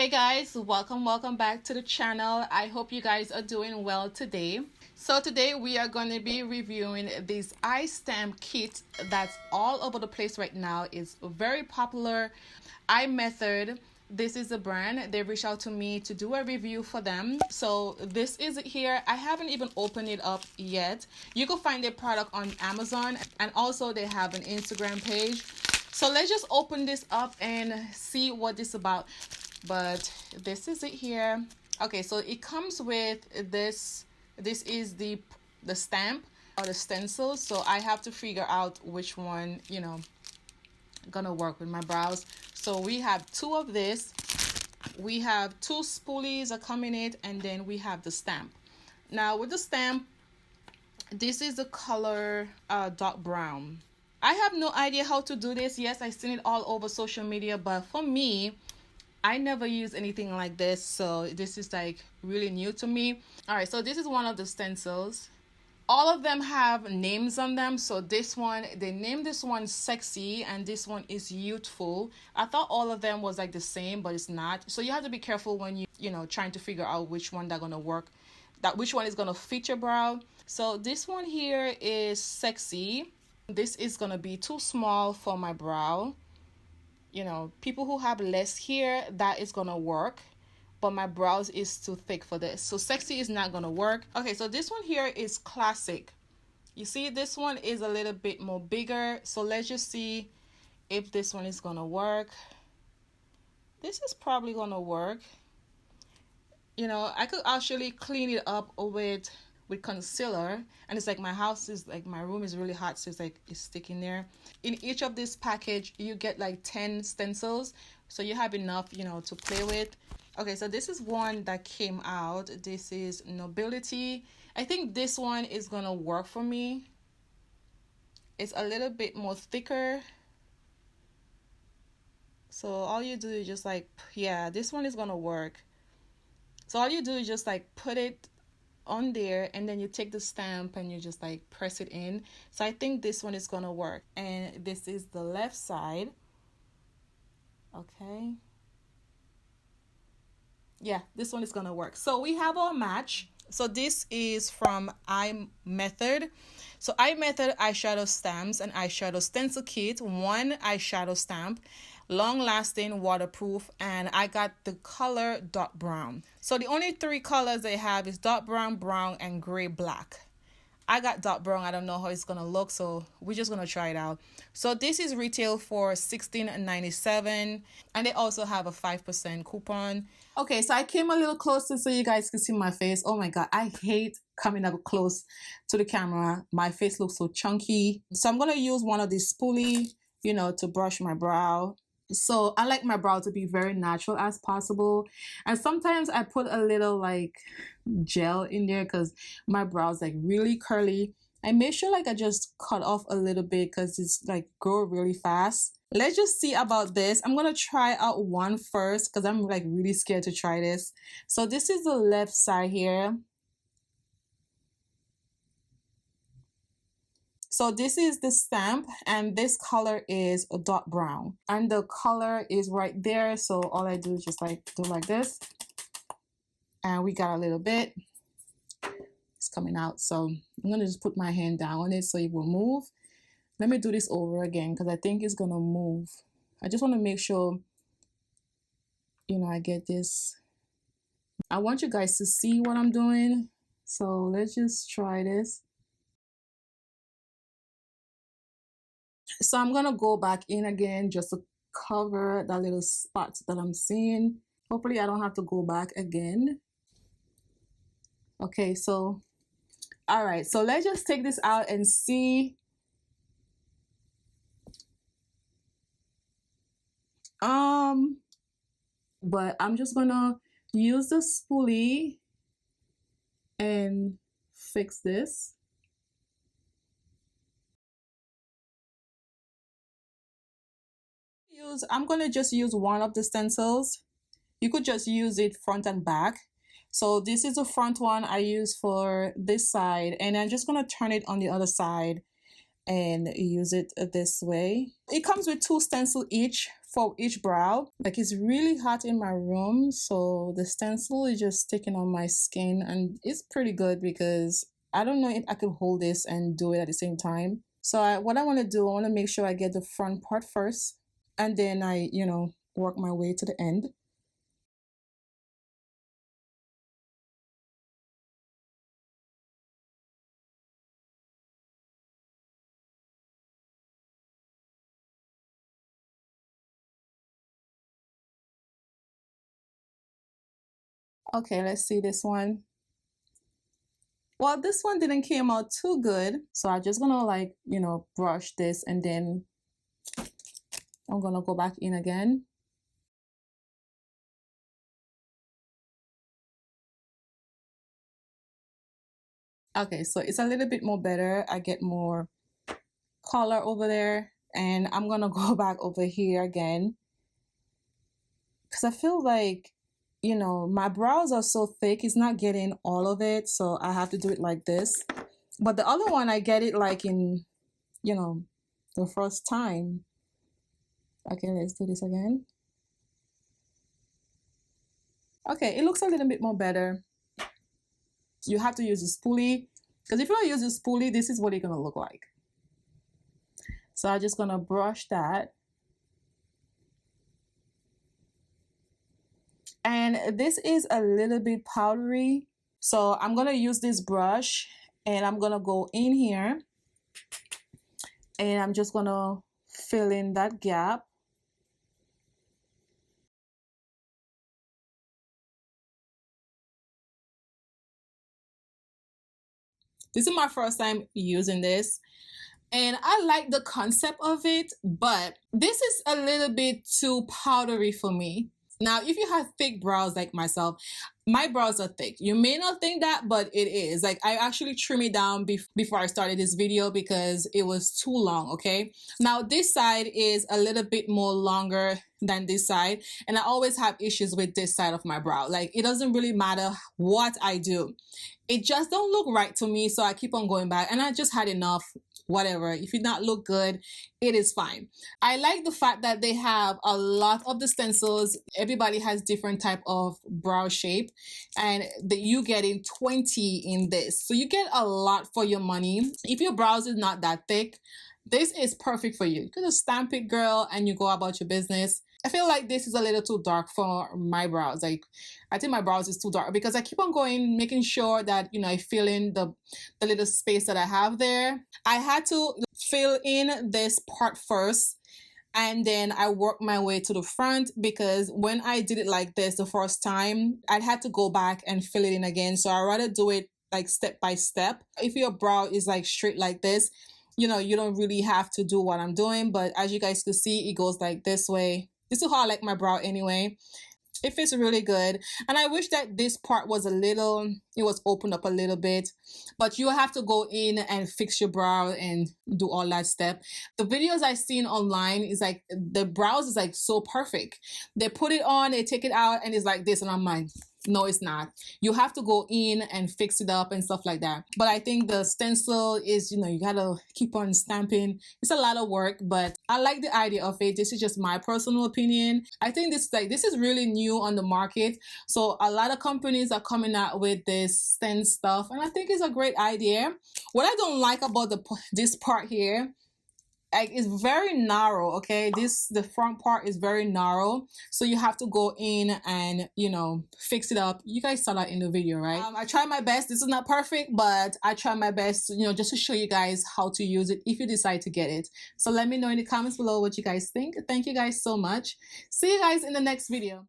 Hey guys, welcome back to the channel. I hope you guys are doing well today. So today we are going to be reviewing this eye stamp kit that's all over the place right now. It's very popular. Eye Method, this is a brand. They reached out to me to do a review for them. So this is it here. I haven't even opened it up yet. You can find their product on Amazon, and also they have an Instagram page. So let's just open this up and see what this is about. But this is it here. Okay, so it comes with this. This is the stamp or the stencil. So I have to figure out which one, gonna work with my brows. So we have two of this. We have two spoolies that come in it, and then we have the stamp. Now with the stamp, this is the color dark brown. I have no idea how to do this. Yes, I've seen it all over social media, but for me, I never use anything like this, so this is like really new to me. All right, so this is one of the stencils. All of them have names on them. So this one, they named this one Sexy, and this one is Youthful. I thought all of them was like the same, but it's not. So you have to be careful when you trying to figure out which one they're gonna work, which one is gonna fit your brow. So this one here is Sexy. This is gonna be too small for my brow. People who have less hair, that is gonna work, but my brows is too thick for this, so Sexy is not gonna work. Okay, so this one here is Classic. You see, this one is a little bit more bigger, so let's just see if this one is gonna work. This is probably gonna work. I could actually clean it up with concealer, and it's like my room is really hot, so it's sticking there. In each of this package you get like 10 stencils, so you have enough to play with. Okay, so this is one that came out. This is Nobility. I think this one is gonna work for me. It's a little bit more thicker, so all you do is just this one is gonna work. So all you do is just put it on there, and then you take the stamp and you just press it in. So I think this one is gonna work. And this is the left side. Okay, yeah, this one is gonna work. So we have our match. So this is from Eye Method. So Eye Method eyeshadow stamps and eyeshadow stencil kit. One eyeshadow stamp, long lasting, waterproof, and I got the color dark brown. So the only three colors they have is dark brown, brown, and gray black. I got dark brown. I don't know how it's gonna look, so we're just gonna try it out. So this is retail for $16.97, and they also have a 5% coupon. Okay, so I came a little closer so you guys can see my face. Oh my god, I hate coming up close to the camera. My face looks so chunky. So I'm gonna use one of these spoolie, to brush my brow. So I like my brow to be very natural as possible, and sometimes I put a little gel in there because my brows really curly. I make sure I just cut off a little bit because it's grow really fast. Let's just see about this. I'm gonna try out one first because I'm really scared to try this. So this is the left side here. So this is the stamp, and this color is a dark brown, and the color is right there. So all I do is just do like this, and we got a little bit. It's coming out. So I'm gonna just put my hand down on it so it will move. Let me do this over again because I think it's gonna move. I just want to make sure I get this. I want you guys to see what I'm doing, so let's just try this. So I'm gonna go back in again just to cover that little spot that I'm seeing. Hopefully I don't have to go back again. Okay, so all right, so let's just take this out and see. But I'm just gonna use the spoolie and fix this. I'm gonna just use one of the stencils. You could just use it front and back. So this is the front one I use for this side, and I'm just gonna turn it on the other side and use it this way. It comes with 2 stencils each for each brow. Like, it's really hot in my room, so the stencil is just sticking on my skin, and it's pretty good because I don't know if I could hold this and do it at the same time. So what I want to do, I want to make sure I get the front part first, and then I, you know, work my way to the end. Okay, let's see this one. Well, this one didn't came out too good, so I'm just gonna, like, you know, brush this, and then I'm gonna go back in again. Okay, so it's a little bit more better. I get more color over there, and I'm gonna go back over here again because I feel like, you know, my brows are so thick, it's not getting all of it, so I have to do it like this. But the other one, I get it like in, you know, the first time. Okay, let's do this again. Okay, it looks a little bit more better. You have to use a spoolie, because if you don't use a spoolie, this is what it's gonna look like. So I'm just gonna brush that. And this is a little bit powdery, so I'm gonna use this brush, and I'm gonna go in here, and I'm just gonna fill in that gap. This is my first time using this, and I like the concept of it, but this is a little bit too powdery for me. Now, if you have thick brows like myself, my brows are thick. You may not think that, but it is. Like, I actually trimmed it down before I started this video because it was too long, okay? Now, this side is a little bit more longer than this side, and I always have issues with this side of my brow. Like, it doesn't really matter what I do. It just don't look right to me, so I keep on going back, and I just had enough. Whatever, if it not look good, it is fine. I like the fact that they have a lot of the stencils. Everybody has different type of brow shape, and that you get in 20 in this, so you get a lot for your money. If your brows is not that thick, this is perfect for you. You can just stamp it, girl, and you go about your business. I feel like this is a little too dark for my brows. Like, I think my brows is too dark because I keep on going, making sure that, you know, I fill in the little space that I have there. I had to fill in this part first, and then I work my way to the front, because when I did it like this the first time, I'd had to go back and fill it in again. So I rather do it like step by step. If your brow is like straight like this, you know, you don't really have to do what I'm doing, but as you guys can see, it goes like this way. This is how I like my brow anyway. It fits really good, and I wish that this part was it was opened up a little bit, but you have to go in and fix your brow and do all that step. The videos I've seen online is like, the brows is like so perfect. They put it on, they take it out, and it's like this, and I'm like, no, it's not. You have to go in and fix it up and stuff like that. But I think the stencil is, you know, you gotta keep on stamping. It's a lot of work, but I like the idea of it. This is just my personal opinion. I think this is really new on the market. So a lot of companies are coming out with this stencil stuff, and I think it's a great idea. What I don't like about this part here, like, it's very narrow, okay? The front part is very narrow, so you have to go in and, you know, fix it up. You guys saw that in the video, right? I try my best. This is not perfect, but I try my best, you know, just to show you guys how to use it if you decide to get it. So let me know in the comments below what you guys think. Thank you guys so much. See you guys in the next video.